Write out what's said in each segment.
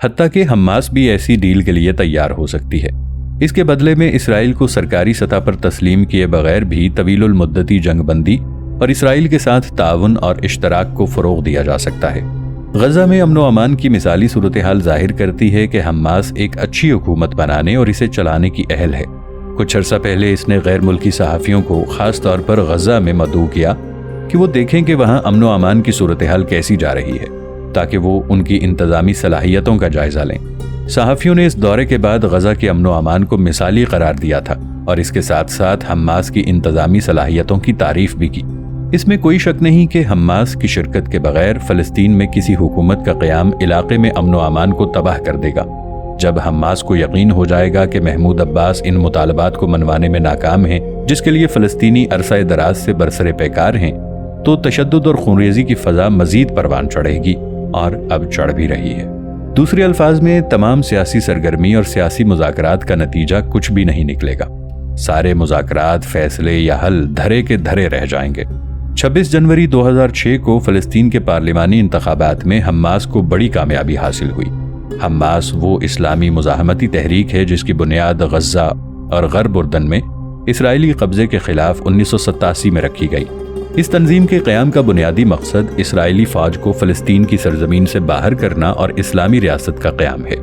حتیٰ کہ حماس بھی ایسی ڈیل کے لیے تیار ہو سکتی ہے۔ اس کے بدلے میں اسرائیل کو سرکاری سطح پر تسلیم کیے بغیر بھی طویل المدتی جنگ بندی اور اسرائیل کے ساتھ تعاون اور اشتراک کو فروغ دیا جا سکتا ہے۔ غزہ میں امن و امان کی مثالی صورتحال ظاہر کرتی ہے کہ حماس ایک اچھی حکومت بنانے اور اسے چلانے کی اہل ہے۔ کچھ عرصہ پہلے اس نے غیر ملکی صحافیوں کو خاص طور پر غزہ میں مدعو کیا کہ وہ دیکھیں کہ وہاں امن و امان کی صورتحال کیسی جا رہی ہے، تاکہ وہ ان کی انتظامی صلاحیتوں کا جائزہ لیں۔ صحافیوں نے اس دورے کے بعد غزہ کے امن و امان کو مثالی قرار دیا تھا اور اس کے ساتھ ساتھ حماس کی انتظامی صلاحیتوں کی تعریف بھی کی۔ اس میں کوئی شک نہیں کہ حماس کی شرکت کے بغیر فلسطین میں کسی حکومت کا قیام علاقے میں امن و امان کو تباہ کر دے گا۔ جب حماس کو یقین ہو جائے گا کہ محمود عباس ان مطالبات کو منوانے میں ناکام ہیں جس کے لیے فلسطینی عرصہ دراز سے برسر پیکار ہیں، تو تشدد اور خونریزی کی فضا مزید پروان چڑھے گی اور اب چڑھ بھی رہی ہے۔ دوسرے الفاظ میں تمام سیاسی سرگرمی اور سیاسی مذاکرات کا نتیجہ کچھ بھی نہیں نکلے گا۔ سارے مذاکرات، فیصلے یا حل دھرے کے دھرے رہ جائیں گے۔ 26 جنوری 2006 کو فلسطین کے پارلیمانی انتخابات میں حماس کو بڑی کامیابی حاصل ہوئی۔ حماس وہ اسلامی مزاحمتی تحریک ہے جس کی بنیاد غزہ اور غرب اردن میں اسرائیلی قبضے کے خلاف 1987 میں رکھی گئی۔ اس تنظیم کے قیام کا بنیادی مقصد اسرائیلی فوج کو فلسطین کی سرزمین سے باہر کرنا اور اسلامی ریاست کا قیام ہے۔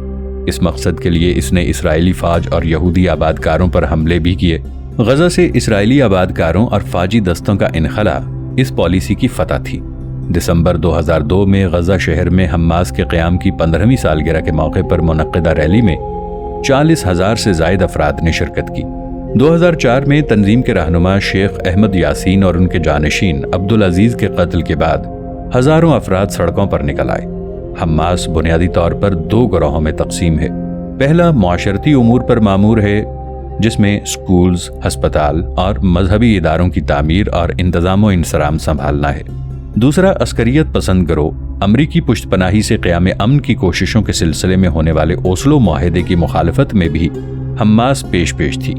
اس مقصد کے لیے اس نے اسرائیلی فوج اور یہودی آبادکاروں پر حملے بھی کیے۔ غزہ سے اسرائیلی آبادکاروں اور فوجی دستوں کا انخلا اس پالیسی کی فتح تھی۔ دسمبر 2002 میں غزہ شہر میں حماس کے قیام کی 15ویں سالگرہ کے موقع پر منعقدہ ریلی میں 40,000 سے زائد افراد نے شرکت کی۔ 2004 میں تنظیم کے رہنما شیخ احمد یاسین اور ان کے جانشین عبدالعزیز کے قتل کے بعد ہزاروں افراد سڑکوں پر نکل آئے۔ حماس بنیادی طور پر 2 گروہوں میں تقسیم ہے۔ پہلا معاشرتی امور پر مامور ہے، جس میں سکولز، ہسپتال اور مذہبی اداروں کی تعمیر اور انتظام و انصرام سنبھالنا ہے۔ دوسرا عسکریت پسند گروہ امریکی پشت پناہی سے قیام امن کی کوششوں کے سلسلے میں ہونے والے اوسلو معاہدے کی مخالفت میں بھی حماس پیش تھی۔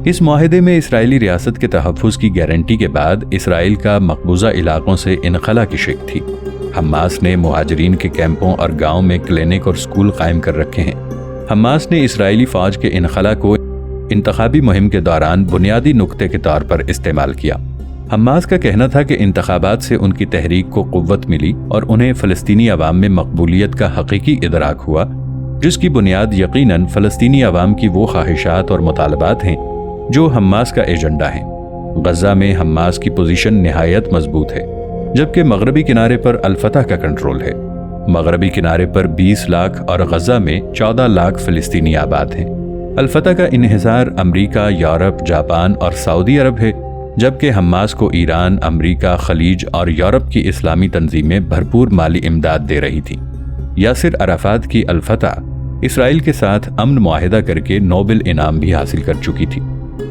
اس معاہدے میں اسرائیلی ریاست کے تحفظ کی گارنٹی کے بعد اسرائیل کا مقبوضہ علاقوں سے انخلا کی شک تھی۔ حماس نے مہاجرین کے کیمپوں اور گاؤں میں کلینک اور سکول قائم کر رکھے ہیں۔ حماس نے اسرائیلی فوج کے انخلا کو انتخابی مہم کے دوران بنیادی نقطے کے طور پر استعمال کیا۔ حماس کا کہنا تھا کہ انتخابات سے ان کی تحریک کو قوت ملی اور انہیں فلسطینی عوام میں مقبولیت کا حقیقی ادراک ہوا، جس کی بنیاد یقیناً فلسطینی عوام کی وہ خواہشات اور مطالبات ہیں جو حماس کا ایجنڈا ہیں۔ غزہ میں حماس کی پوزیشن نہایت مضبوط ہے، جبکہ مغربی کنارے پر الفتح کا کنٹرول ہے۔ مغربی کنارے پر 20 لاکھ اور غزہ میں 14 لاکھ فلسطینی آباد ہیں۔ الفتح کا انحصار امریکہ، یورپ، جاپان اور سعودی عرب ہے، جبکہ حماس کو ایران، امریکہ، خلیج اور یورپ کی اسلامی تنظیمیں بھرپور مالی امداد دے رہی تھیں۔ یاسر عرفات کی الفتح اسرائیل کے ساتھ امن معاہدہ کر کے نوبل انعام بھی حاصل کر چکی تھی۔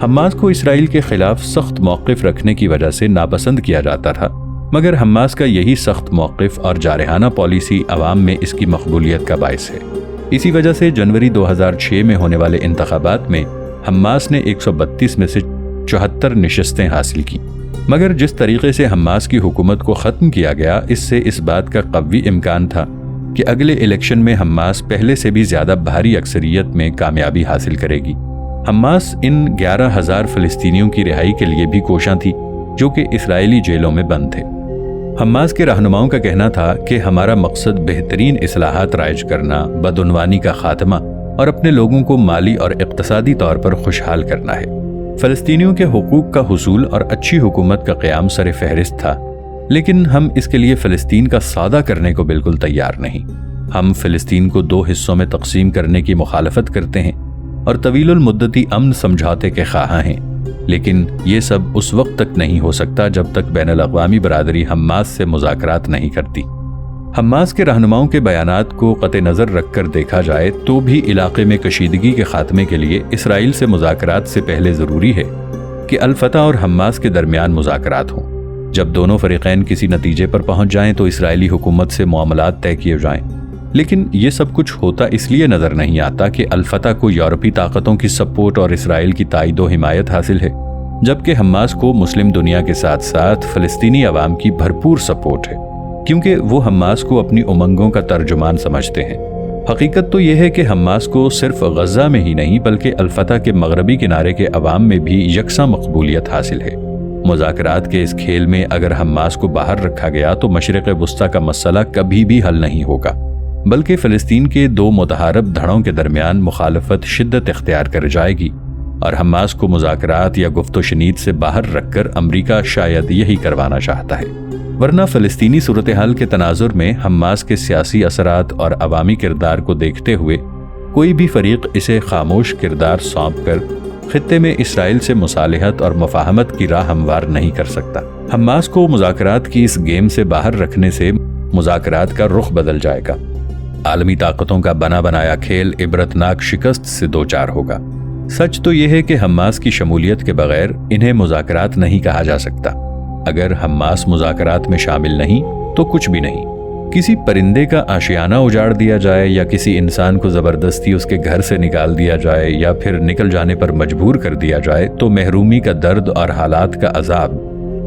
حماس کو اسرائیل کے خلاف سخت موقف رکھنے کی وجہ سے ناپسند کیا جاتا تھا، مگر حماس کا یہی سخت موقف اور جارحانہ پالیسی عوام میں اس کی مقبولیت کا باعث ہے۔ اسی وجہ سے جنوری 2006 میں ہونے والے انتخابات میں حماس نے 132 میں سے 74 نشستیں حاصل کی۔ مگر جس طریقے سے حماس کی حکومت کو ختم کیا گیا، اس سے اس بات کا قوی امکان تھا کہ اگلے الیکشن میں حماس پہلے سے بھی زیادہ بھاری اکثریت میں کامیابی حاصل کرے گی۔ حماس ان 11,000 فلسطینیوں کی رہائی کے لیے بھی کوشاں تھی جو کہ اسرائیلی جیلوں میں بند تھے۔ حماس کے رہنماؤں کا کہنا تھا کہ ہمارا مقصد بہترین اصلاحات رائج کرنا، بدعنوانی کا خاتمہ اور اپنے لوگوں کو مالی اور اقتصادی طور پر خوشحال کرنا ہے۔ فلسطینیوں کے حقوق کا حصول اور اچھی حکومت کا قیام سر فہرست تھا، لیکن ہم اس کے لیے فلسطین کا سودہ کرنے کو بالکل تیار نہیں۔ ہم فلسطین کو 2 حصوں میں تقسیم کرنے کی مخالفت کرتے ہیں اور طویل المدتی امن سمجھوتے کے خواہاں ہیں، لیکن یہ سب اس وقت تک نہیں ہو سکتا جب تک بین الاقوامی برادری حماس سے مذاکرات نہیں کرتی۔ حماس کے رہنماؤں کے بیانات کو قطع نظر رکھ کر دیکھا جائے تو بھی علاقے میں کشیدگی کے خاتمے کے لیے اسرائیل سے مذاکرات سے پہلے ضروری ہے کہ الفتح اور حماس کے درمیان مذاکرات ہوں۔ جب دونوں فریقین کسی نتیجے پر پہنچ جائیں تو اسرائیلی حکومت سے معاملات طے کیے جائیں، لیکن یہ سب کچھ ہوتا اس لیے نظر نہیں آتا کہ الفتح کو یورپی طاقتوں کی سپورٹ اور اسرائیل کی تائید و حمایت حاصل ہے، جبکہ حماس کو مسلم دنیا کے ساتھ ساتھ فلسطینی عوام کی بھرپور سپورٹ ہے، کیونکہ وہ حماس کو اپنی امنگوں کا ترجمان سمجھتے ہیں۔ حقیقت تو یہ ہے کہ حماس کو صرف غزہ میں ہی نہیں بلکہ الفتح کے مغربی کنارے کے عوام میں بھی یکساں مقبولیت حاصل ہے۔ مذاکرات کے اس کھیل میں اگر حماس کو باہر رکھا گیا تو مشرق وسطیٰ کا مسئلہ کبھی بھی حل نہیں ہوگا، بلکہ فلسطین کے دو متحارب دھڑوں کے درمیان مخالفت شدت اختیار کر جائے گی، اور حماس کو مذاکرات یا گفت و شنید سے باہر رکھ کر امریکہ شاید یہی کروانا چاہتا ہے۔ ورنہ فلسطینی صورتحال کے تناظر میں حماس کے سیاسی اثرات اور عوامی کردار کو دیکھتے ہوئے کوئی بھی فریق اسے خاموش کردار سونپ کر خطے میں اسرائیل سے مصالحت اور مفاہمت کی راہ ہموار نہیں کر سکتا۔ حماس کو مذاکرات کی اس گیم سے باہر رکھنے سے مذاکرات کا رخ بدل جائے گا۔ عالمی طاقتوں کا بنا بنایا کھیل عبرتناک شکست سے دوچار ہوگا۔ سچ تو یہ ہے کہ حماس کی شمولیت کے بغیر انہیں مذاکرات نہیں کہا جا سکتا۔ اگر حماس مذاکرات میں شامل نہیں تو کچھ بھی نہیں۔ کسی پرندے کا آشیانہ اجاڑ دیا جائے یا کسی انسان کو زبردستی اس کے گھر سے نکال دیا جائے یا پھر نکل جانے پر مجبور کر دیا جائے تو محرومی کا درد اور حالات کا عذاب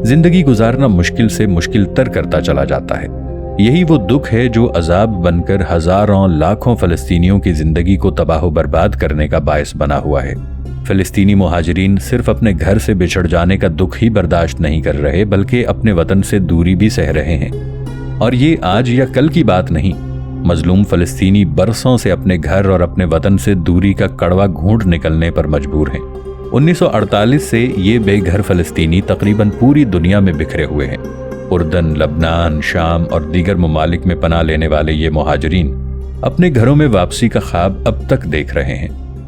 زندگی گزارنا مشکل سے مشکل تر کرتا چلا جاتا ہے۔ یہی وہ دکھ ہے جو عذاب بن کر ہزاروں لاکھوں فلسطینیوں کی زندگی کو تباہ و برباد کرنے کا باعث بنا ہوا ہے۔ فلسطینی مہاجرین صرف اپنے گھر سے بچھڑ جانے کا دکھ ہی برداشت نہیں کر رہے بلکہ اپنے وطن سے دوری بھی سہ رہے ہیں، اور یہ آج یا کل کی بات نہیں۔ مظلوم فلسطینی برسوں سے اپنے گھر اور اپنے وطن سے دوری کا کڑوا گھونٹ نکلنے پر مجبور ہیں۔ 1948 سے یہ بے گھر فلسطینی تقریباً پوری دنیا میں بکھرے ہوئے ہیں۔ اردن، لبنان، شام اور دیگر ممالک میں پناہ لینے والے یہ مہاجرین اپنے گھروں میں واپسی کا خواب اب تک دیکھ رہے ہیں۔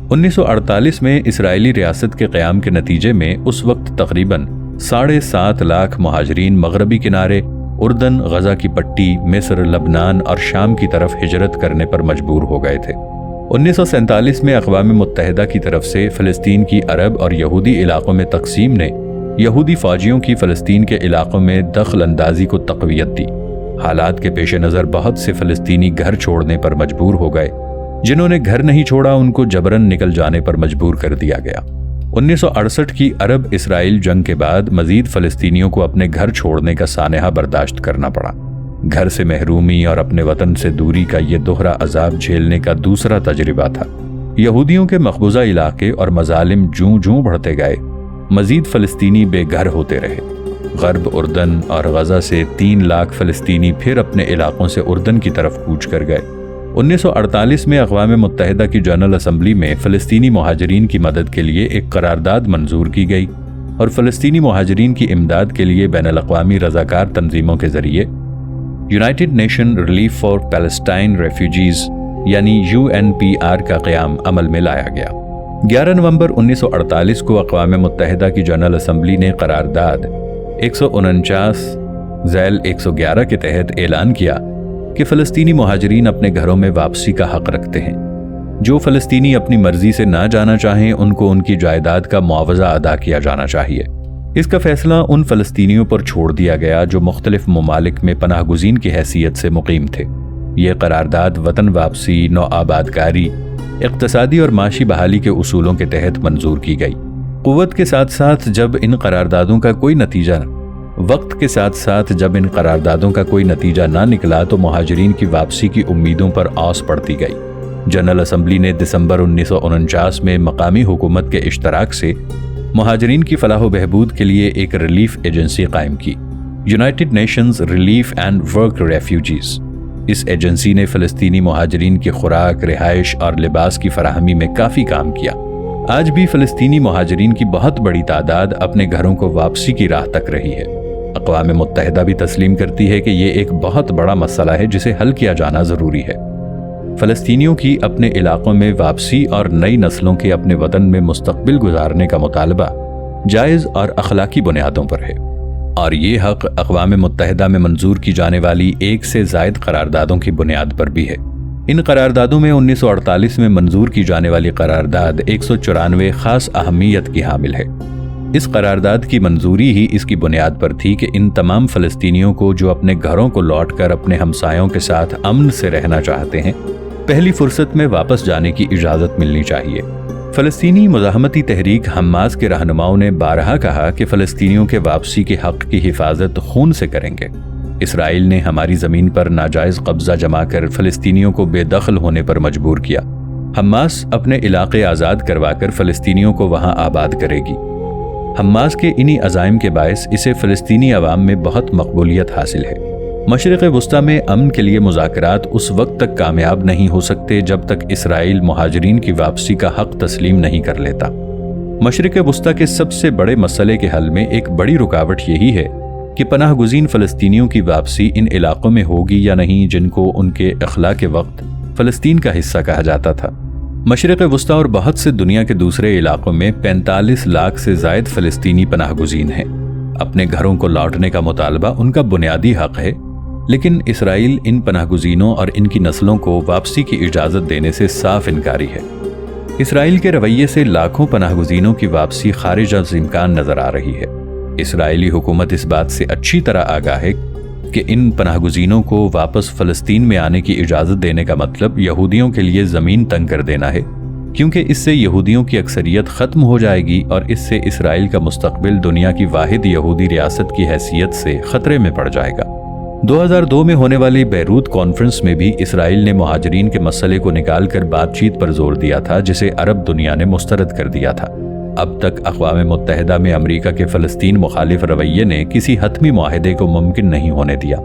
1948 میں اسرائیلی ریاست کے قیام کے نتیجے میں اس وقت تقریباً 7.5 لاکھ مہاجرین مغربی کنارے، اردن، غزہ کی پٹی، مصر، لبنان اور شام کی طرف ہجرت کرنے پر مجبور ہو گئے تھے۔ 1947 میں اقوام متحدہ کی طرف سے فلسطین کی عرب اور یہودی علاقوں میں تقسیم نے یہودی فوجیوں کی فلسطین کے علاقوں میں دخل اندازی کو تقویت دی۔ حالات کے پیش نظر بہت سے فلسطینی گھر چھوڑنے پر مجبور ہو گئے۔ جنہوں نے گھر نہیں چھوڑا ان کو جبراً نکل جانے پر مجبور کر دیا گیا۔ 1968 کی عرب اسرائیل جنگ کے بعد مزید فلسطینیوں کو اپنے گھر چھوڑنے کا سانحہ برداشت کرنا پڑا۔ گھر سے محرومی اور اپنے وطن سے دوری کا یہ دوہرا عذاب جھیلنے کا دوسرا تجربہ تھا۔ یہودیوں کے مقبوضہ علاقے اور مظالم جوں جوں بڑھتے گئے، مزید فلسطینی بے گھر ہوتے رہے۔ غرب اردن اور غزہ سے 3 لاکھ فلسطینی پھر اپنے علاقوں سے اردن کی طرف کوچ کر گئے۔ 1948 میں اقوام متحدہ کی جنرل اسمبلی میں فلسطینی مہاجرین کی مدد کے لیے ایک قرارداد منظور کی گئی اور فلسطینی مہاجرین کی امداد کے لیے بین الاقوامی رضاکار تنظیموں کے ذریعے United nation relief for Palestine refugees یعنی UNPR کا قیام عمل میں لایا گیا۔ 11 نومبر 1948 کو اقوام متحدہ کی جنرل اسمبلی نے قرارداد 149/111 کے تحت اعلان کیا کہ فلسطینی مہاجرین اپنے گھروں میں واپسی کا حق رکھتے ہیں۔ جو فلسطینی اپنی مرضی سے نہ جانا چاہیں ان کو ان کی جائیداد کا معاوضہ ادا کیا جانا چاہیے۔ اس کا فیصلہ ان فلسطینیوں پر چھوڑ دیا گیا جو مختلف ممالک میں پناہ گزین کی حیثیت سے مقیم تھے۔ یہ قرارداد وطن واپسی، نوآبادکاری، اقتصادی اور معاشی بحالی کے اصولوں کے تحت منظور کی گئی۔ وقت کے ساتھ ساتھ جب ان قراردادوں کا کوئی نتیجہ نہ نکلا تو مہاجرین کی واپسی کی امیدوں پر آس پڑتی گئی۔ جنرل اسمبلی نے دسمبر 1949 میں مقامی حکومت کے اشتراک سے مہاجرین کی فلاح و بہبود کے لیے ایک ریلیف ایجنسی قائم کی، United Nations relief and work refugees. اس ایجنسی نے فلسطینی مہاجرین کی خوراک، رہائش اور لباس کی فراہمی میں کافی کام کیا۔ آج بھی فلسطینی مہاجرین کی بہت بڑی تعداد اپنے گھروں کو واپسی کی راہ تک رہی ہے۔ اقوام متحدہ بھی تسلیم کرتی ہے کہ یہ ایک بہت بڑا مسئلہ ہے جسے حل کیا جانا ضروری ہے۔ فلسطینیوں کی اپنے علاقوں میں واپسی اور نئی نسلوں کے اپنے وطن میں مستقبل گزارنے کا مطالبہ جائز اور اخلاقی بنیادوں پر ہے، اور یہ حق اقوام متحدہ میں منظور کی جانے والی 1 سے زائد قراردادوں کی بنیاد پر بھی ہے۔ ان قراردادوں میں 1948 میں منظور کی جانے والی قرارداد 194 خاص اہمیت کی حامل ہے۔ اس قرارداد کی منظوری ہی اس کی بنیاد پر تھی کہ ان تمام فلسطینیوں کو جو اپنے گھروں کو لوٹ کر اپنے ہمسایوں کے ساتھ امن سے رہنا چاہتے ہیں، پہلی فرصت میں واپس جانے کی اجازت ملنی چاہیے۔ فلسطینی مزاحمتی تحریک حماس کے رہنماؤں نے بارہا کہا کہ فلسطینیوں کے واپسی کے حق کی حفاظت خون سے کریں گے۔ اسرائیل نے ہماری زمین پر ناجائز قبضہ جما کر فلسطینیوں کو بے دخل ہونے پر مجبور کیا۔ حماس اپنے علاقے آزاد کروا کر فلسطینیوں کو وہاں آباد کرے گی۔ حماس کے انہی عزائم کے باعث اسے فلسطینی عوام میں بہت مقبولیت حاصل ہے۔ مشرق وسطیٰ میں امن کے لیے مذاکرات اس وقت تک کامیاب نہیں ہو سکتے جب تک اسرائیل مہاجرین کی واپسی کا حق تسلیم نہیں کر لیتا۔ مشرق وسطیٰ کے سب سے بڑے مسئلے کے حل میں ایک بڑی رکاوٹ یہی ہے کہ پناہ گزین فلسطینیوں کی واپسی ان علاقوں میں ہوگی یا نہیں جن کو ان کے اخلاء کے وقت فلسطین کا حصہ کہا جاتا تھا۔ مشرق وسطیٰ اور بہت سے دنیا کے دوسرے علاقوں میں 45 لاکھ سے زائد فلسطینی پناہ گزین ہیں۔ اپنے گھروں کو لوٹنے کا مطالبہ ان کا بنیادی حق ہے، لیکن اسرائیل ان پناہ گزینوں اور ان کی نسلوں کو واپسی کی اجازت دینے سے صاف انکاری ہے۔ اسرائیل کے رویے سے لاکھوں پناہ گزینوں کی واپسی خارج از امکان نظر آ رہی ہے۔ اسرائیلی حکومت اس بات سے اچھی طرح آگاہ ہے کہ ان پناہ گزینوں کو واپس فلسطین میں آنے کی اجازت دینے کا مطلب یہودیوں کے لیے زمین تنگ کر دینا ہے، کیونکہ اس سے یہودیوں کی اکثریت ختم ہو جائے گی اور اس سے اسرائیل کا مستقبل دنیا کی واحد یہودی ریاست کی حیثیت سے خطرے میں پڑ جائے گا۔ 2002 میں ہونے والی بیروت کانفرنس میں بھی اسرائیل نے مہاجرین کے مسئلے کو نکال کر بات چیت پر زور دیا تھا، جسے عرب دنیا نے مسترد کر دیا تھا۔ اب تک اقوام متحدہ میں امریکہ کے فلسطین مخالف رویے نے کسی حتمی معاہدے کو ممکن نہیں ہونے دیا۔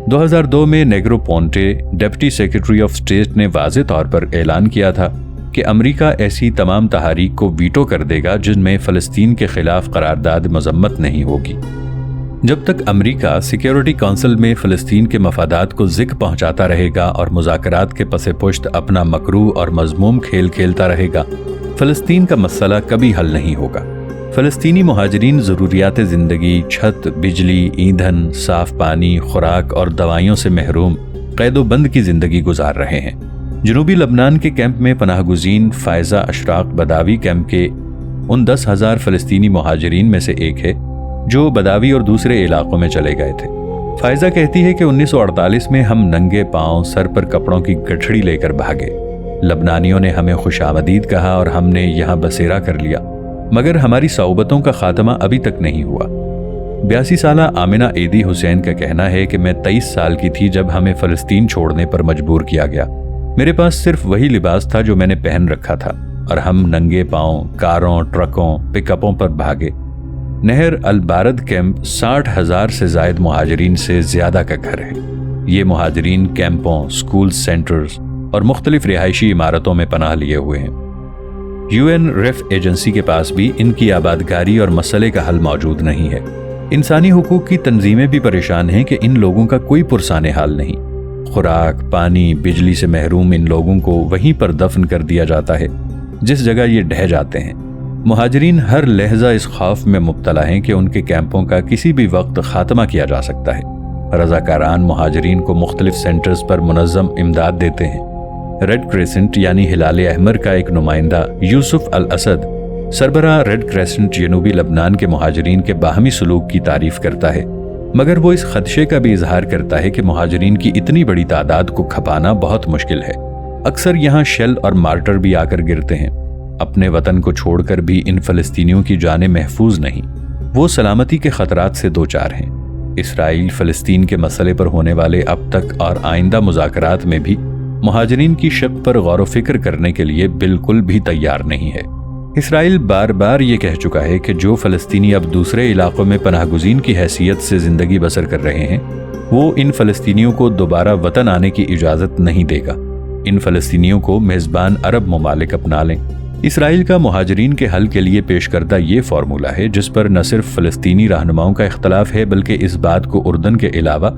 2002 میں Negroponte deputy secretary of state نے واضح طور پر اعلان کیا تھا کہ امریکہ ایسی تمام تحاریک کو ویٹو کر دے گا جن میں فلسطین کے خلاف قرارداد مذمت نہیں ہوگی۔ جب تک امریکہ سیکیورٹی کونسل میں فلسطین کے مفادات کو ذکر پہنچاتا رہے گا اور مذاکرات کے پس پشت اپنا مکروہ اور مذموم کھیل کھیلتا رہے گا، فلسطین کا مسئلہ کبھی حل نہیں ہوگا۔ فلسطینی مہاجرین ضروریات زندگی، چھت، بجلی، ایندھن، صاف پانی، خوراک اور دوائیوں سے محروم قید و بند کی زندگی گزار رہے ہیں۔ جنوبی لبنان کے کیمپ میں پناہ گزین فائزہ اشراق بداوی کیمپ کے ان 10,000 فلسطینی مہاجرین میں سے ایک ہے جو بداوی اور دوسرے علاقوں میں چلے گئے تھے۔ فائزہ کہتی ہے کہ 1948 میں ہم ننگے پاؤں سر پر کپڑوں کی گٹھڑی لے کر بھاگے۔ لبنانیوں نے ہمیں خوش آمدید کہا اور ہم نے یہاں بسیرا کر لیا، مگر ہماری صعوبتوں کا خاتمہ ابھی تک نہیں ہوا۔ 82 سالہ آمنہ ایدی حسین کا کہنا ہے کہ میں 23 سال کی تھی جب ہمیں فلسطین چھوڑنے پر مجبور کیا گیا۔ میرے پاس صرف وہی لباس تھا جو میں نے پہن رکھا تھا اور ہم ننگے پاؤں کاروں، ٹرکوں، پک اپوں پر بھاگے۔ نہر البارد کیمپ 60,000 سے زائد مہاجرین سے زیادہ کا گھر ہے۔ یہ مہاجرین کیمپوں، سکول سینٹرز اور مختلف رہائشی عمارتوں میں پناہ لیے ہوئے ہیں۔ UN ریف ایجنسی کے پاس بھی ان کی آبادکاری اور مسئلے کا حل موجود نہیں ہے۔ انسانی حقوق کی تنظیمیں بھی پریشان ہیں کہ ان لوگوں کا کوئی پرسان حال نہیں۔ خوراک، پانی، بجلی سے محروم ان لوگوں کو وہیں پر دفن کر دیا جاتا ہے جس جگہ یہ ڈھہ جاتے ہیں۔ مہاجرین ہر لحظہ اس خوف میں مبتلا ہیں کہ ان کے کیمپوں کا کسی بھی وقت خاتمہ کیا جا سکتا ہے۔ رضاکاران مہاجرین کو مختلف سینٹرز پر منظم امداد دیتے ہیں۔ ریڈ کریسنٹ یعنی ہلال احمر کا ایک نمائندہ یوسف الاسد سربراہ ریڈ کریسنٹ جنوبی لبنان کے مہاجرین کے باہمی سلوک کی تعریف کرتا ہے، مگر وہ اس خدشے کا بھی اظہار کرتا ہے کہ مہاجرین کی اتنی بڑی تعداد کو کھپانا بہت مشکل ہے۔ اکثر یہاں شیل اور مارٹر بھی آ کر گرتے ہیں۔ اپنے وطن کو چھوڑ کر بھی ان فلسطینیوں کی جانیں محفوظ نہیں، وہ سلامتی کے خطرات سے دوچار ہیں۔ اسرائیل فلسطین کے مسئلے پر ہونے والے اب تک اور آئندہ مذاکرات میں بھی مہاجرین کی شق پر غور و فکر کرنے کے لیے بالکل بھی تیار نہیں ہے۔ اسرائیل بار بار یہ کہہ چکا ہے کہ جو فلسطینی اب دوسرے علاقوں میں پناہ گزین کی حیثیت سے زندگی بسر کر رہے ہیں، وہ ان فلسطینیوں کو دوبارہ وطن آنے کی اجازت نہیں دے گا۔ ان فلسطینیوں کو میزبان عرب ممالک اپنا لیں۔ اسرائیل کا مہاجرین کے حل کے لیے پیش کردہ یہ فارمولہ ہے جس پر نہ صرف فلسطینی رہنماؤں کا اختلاف ہے بلکہ اس بات کو اردن کے علاوہ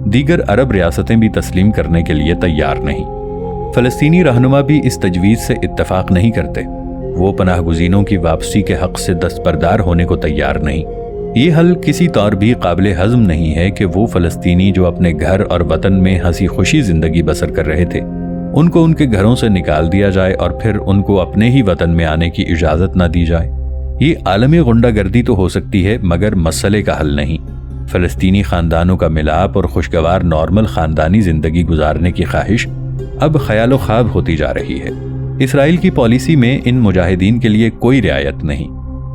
دیگر عرب ریاستیں بھی تسلیم کرنے کے لیے تیار نہیں۔ فلسطینی رہنما بھی اس تجویز سے اتفاق نہیں کرتے۔ وہ پناہ گزینوں کی واپسی کے حق سے دستبردار ہونے کو تیار نہیں۔ یہ حل کسی طور بھی قابل ہضم نہیں ہے کہ وہ فلسطینی جو اپنے گھر اور وطن میں ہنسی خوشی زندگی بسر کر رہے تھے، ان کو ان کے گھروں سے نکال دیا جائے اور پھر ان کو اپنے ہی وطن میں آنے کی اجازت نہ دی جائے۔ یہ عالمی غنڈہ گردی تو ہو سکتی ہے مگر مسئلے کا حل نہیں۔ فلسطینی خاندانوں کا ملاپ اور خوشگوار نارمل خاندانی زندگی گزارنے کی خواہش اب خیال و خواب ہوتی جا رہی ہے۔ اسرائیل کی پالیسی میں ان مجاہدین کے لیے کوئی رعایت نہیں۔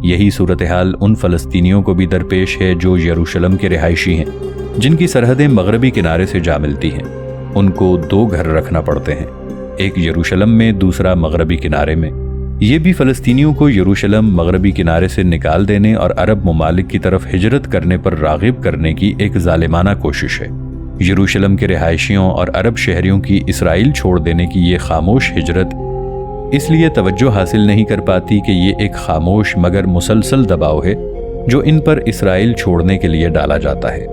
یہی صورتحال ان فلسطینیوں کو بھی درپیش ہے جو یروشلم کے رہائشی ہیں، جن کی سرحدیں مغربی کنارے سے جا ملتی ہیں۔ ان کو 2 گھر رکھنا پڑتے ہیں، ایک یروشلم میں، دوسرا مغربی کنارے میں۔ یہ بھی فلسطینیوں کو یروشلم مغربی کنارے سے نکال دینے اور عرب ممالک کی طرف ہجرت کرنے پر راغب کرنے کی ایک ظالمانہ کوشش ہے۔ یروشلم کے رہائشیوں اور عرب شہریوں کی اسرائیل چھوڑ دینے کی یہ خاموش ہجرت اس لیے توجہ حاصل نہیں کر پاتی کہ یہ ایک خاموش مگر مسلسل دباؤ ہے جو ان پر اسرائیل چھوڑنے کے لیے ڈالا جاتا ہے۔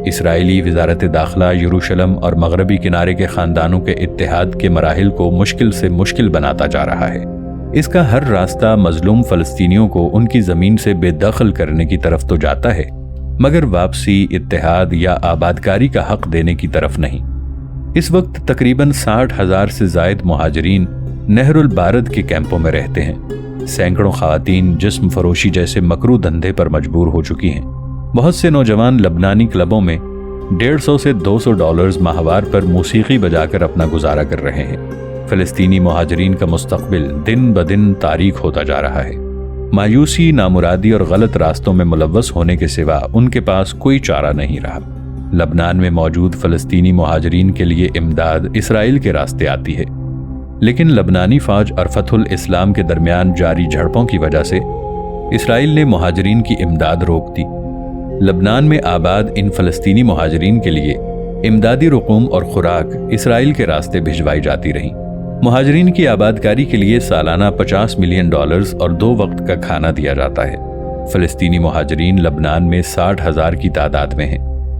اسرائیلی وزارت داخلہ یروشلم اور مغربی کنارے کے خاندانوں کے اتحاد کے مراحل کو مشکل سے مشکل بناتا جا رہا ہے۔ اس کا ہر راستہ مظلوم فلسطینیوں کو ان کی زمین سے بے دخل کرنے کی طرف تو جاتا ہے، مگر واپسی، اتحاد یا آبادکاری کا حق دینے کی طرف نہیں۔ اس وقت تقریباً 60,000 سے زائد مہاجرین نہر البارد کے کیمپوں میں رہتے ہیں۔ سینکڑوں خواتین جسم فروشی جیسے مکروہ دھندے پر مجبور ہو چکی ہیں۔ بہت سے نوجوان لبنانی کلبوں میں $150 سے $200 ماہوار پر موسیقی بجا کر اپنا گزارا کر رہے ہیں۔ فلسطینی مہاجرین کا مستقبل دن بدن تاریک ہوتا جا رہا ہے۔ مایوسی، نامرادی اور غلط راستوں میں ملوث ہونے کے سوا ان کے پاس کوئی چارہ نہیں رہا۔ لبنان میں موجود فلسطینی مہاجرین کے لیے امداد اسرائیل کے راستے آتی ہے، لیکن لبنانی فوج اور فتح الاسلام کے درمیان جاری جھڑپوں کی وجہ سے اسرائیل نے مہاجرین کی امداد روک دی۔ لبنان میں آباد ان فلسطینی مہاجرین کے لیے امدادی رقوم اور خوراک اسرائیل کے راستے بھجوائی جاتی رہیں۔ مہاجرین کی آبادکاری کے لیے سالانہ $50 ملین اور 2 وقت کا کھانا دیا جاتا ہے۔ فلسطینی مہاجرین لبنان میں 60,000 کی تعداد میں ہیں۔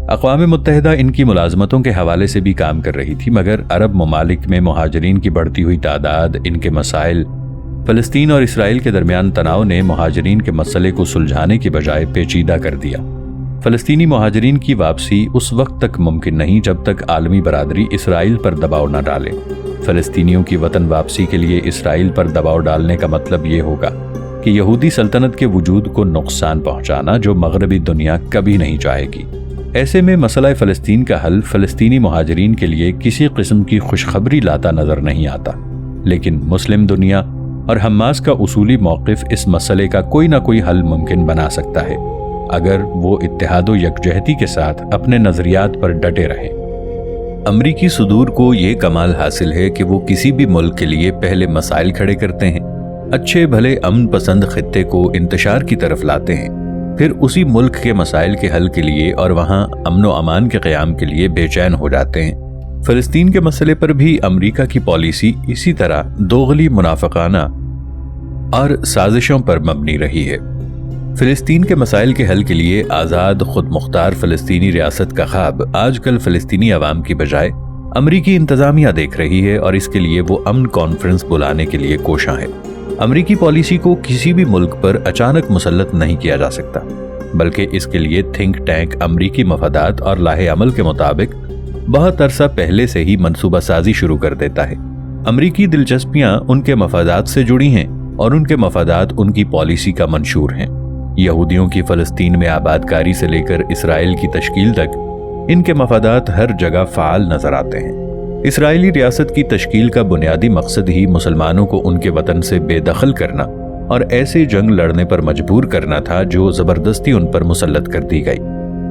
اقوام متحدہ ان کی ملازمتوں کے حوالے سے بھی کام کر رہی تھی، مگر عرب ممالک میں مہاجرین کی بڑھتی ہوئی تعداد، ان کے مسائل، فلسطین اور اسرائیل کے درمیان تناؤ نے مہاجرین کے مسئلے کو سلجھانے کی بجائے پیچیدہ کر دیا۔ فلسطینی مہاجرین کی واپسی اس وقت تک ممکن نہیں جب تک عالمی برادری اسرائیل پر دباؤ نہ ڈالے۔ فلسطینیوں کی وطن واپسی کے لیے اسرائیل پر دباؤ ڈالنے کا مطلب یہ ہوگا کہ یہودی سلطنت کے وجود کو نقصان پہنچانا، جو مغربی دنیا کبھی نہیں چاہے گی۔ ایسے میں مسئلہ فلسطین کا حل فلسطینی مہاجرین کے لیے کسی قسم کی خوشخبری لاتا نظر نہیں آتا، لیکن مسلم دنیا اور حماس کا اصولی موقف اس مسئلے کا کوئی نہ کوئی حل ممکن بنا سکتا ہے، اگر وہ اتحاد و یکجہتی کے ساتھ اپنے نظریات پر ڈٹے رہیں۔ امریکی صدور کو یہ کمال حاصل ہے کہ وہ کسی بھی ملک کے لیے پہلے مسائل کھڑے کرتے ہیں، اچھے بھلے امن پسند خطے کو انتشار کی طرف لاتے ہیں، پھر اسی ملک کے مسائل کے حل کے لیے اور وہاں امن و امان کے قیام کے لیے بے چین ہو جاتے ہیں۔ فلسطین کے مسئلے پر بھی امریکہ کی پالیسی اسی طرح دوغلی، منافقانہ اور سازشوں پر مبنی رہی ہے۔ فلسطین کے مسائل کے حل کے لیے آزاد خود مختار فلسطینی ریاست کا خواب آج کل فلسطینی عوام کی بجائے امریکی انتظامیہ دیکھ رہی ہے، اور اس کے لیے وہ امن کانفرنس بلانے کے لیے کوشاں ہے۔ امریکی پالیسی کو کسی بھی ملک پر اچانک مسلط نہیں کیا جا سکتا، بلکہ اس کے لیے تھنک ٹینک امریکی مفادات اور لاہ عمل کے مطابق بہت عرصہ پہلے سے ہی منصوبہ سازی شروع کر دیتا ہے۔ امریکی دلچسپیاں ان کے مفادات سے جڑی ہیں اور ان کے مفادات ان کی پالیسی کا منشور ہیں۔ یہودیوں کی فلسطین میں آبادکاری سے لے کر اسرائیل کی تشکیل تک ان کے مفادات ہر جگہ فعال نظر آتے ہیں۔ اسرائیلی ریاست کی تشکیل کا بنیادی مقصد ہی مسلمانوں کو ان کے وطن سے بے دخل کرنا اور ایسے جنگ لڑنے پر مجبور کرنا تھا جو زبردستی ان پر مسلط کر دی گئی۔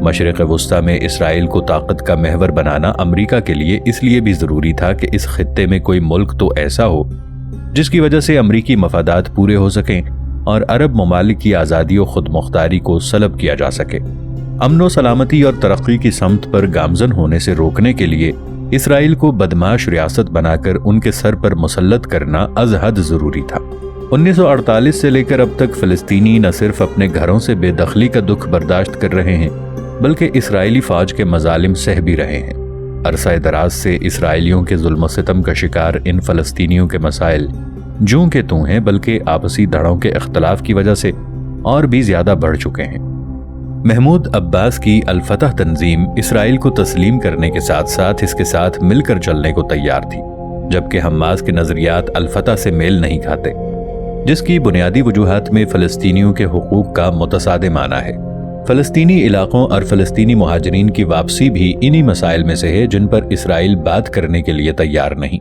مشرق وسطیٰ میں اسرائیل کو طاقت کا محور بنانا امریکہ کے لیے اس لیے بھی ضروری تھا کہ اس خطے میں کوئی ملک تو ایسا ہو جس کی وجہ سے امریکی مفادات پورے ہو سکیں اور عرب ممالک کی آزادی و خود مختاری کو سلب کیا جا سکے۔ امن و سلامتی اور ترقی کی سمت پر گامزن ہونے سے روکنے کے لیے اسرائیل کو بدمعاش ریاست بنا کر ان کے سر پر مسلط کرنا از حد ضروری تھا۔ 1948 سے لے کر اب تک فلسطینی نہ صرف اپنے گھروں سے بے دخلی کا دکھ برداشت کر رہے ہیں، بلکہ اسرائیلی فوج کے مظالم سہ بھی رہے ہیں۔ عرصہ دراز سے اسرائیلیوں کے ظلم و ستم کا شکار ان فلسطینیوں کے مسائل جوں کے توں ہیں، بلکہ آپسی دھڑوں کے اختلاف کی وجہ سے اور بھی زیادہ بڑھ چکے ہیں۔ محمود عباس کی الفتح تنظیم اسرائیل کو تسلیم کرنے کے ساتھ ساتھ اس کے ساتھ مل کر چلنے کو تیار تھی، جبکہ حماس کے نظریات الفتح سے میل نہیں کھاتے، جس کی بنیادی وجوہات میں فلسطینیوں کے حقوق کا متصادمانہ ہے۔ فلسطینی علاقوں اور فلسطینی مہاجرین کی واپسی بھی انہی مسائل میں سے ہے جن پر اسرائیل بات کرنے کے لیے تیار نہیں۔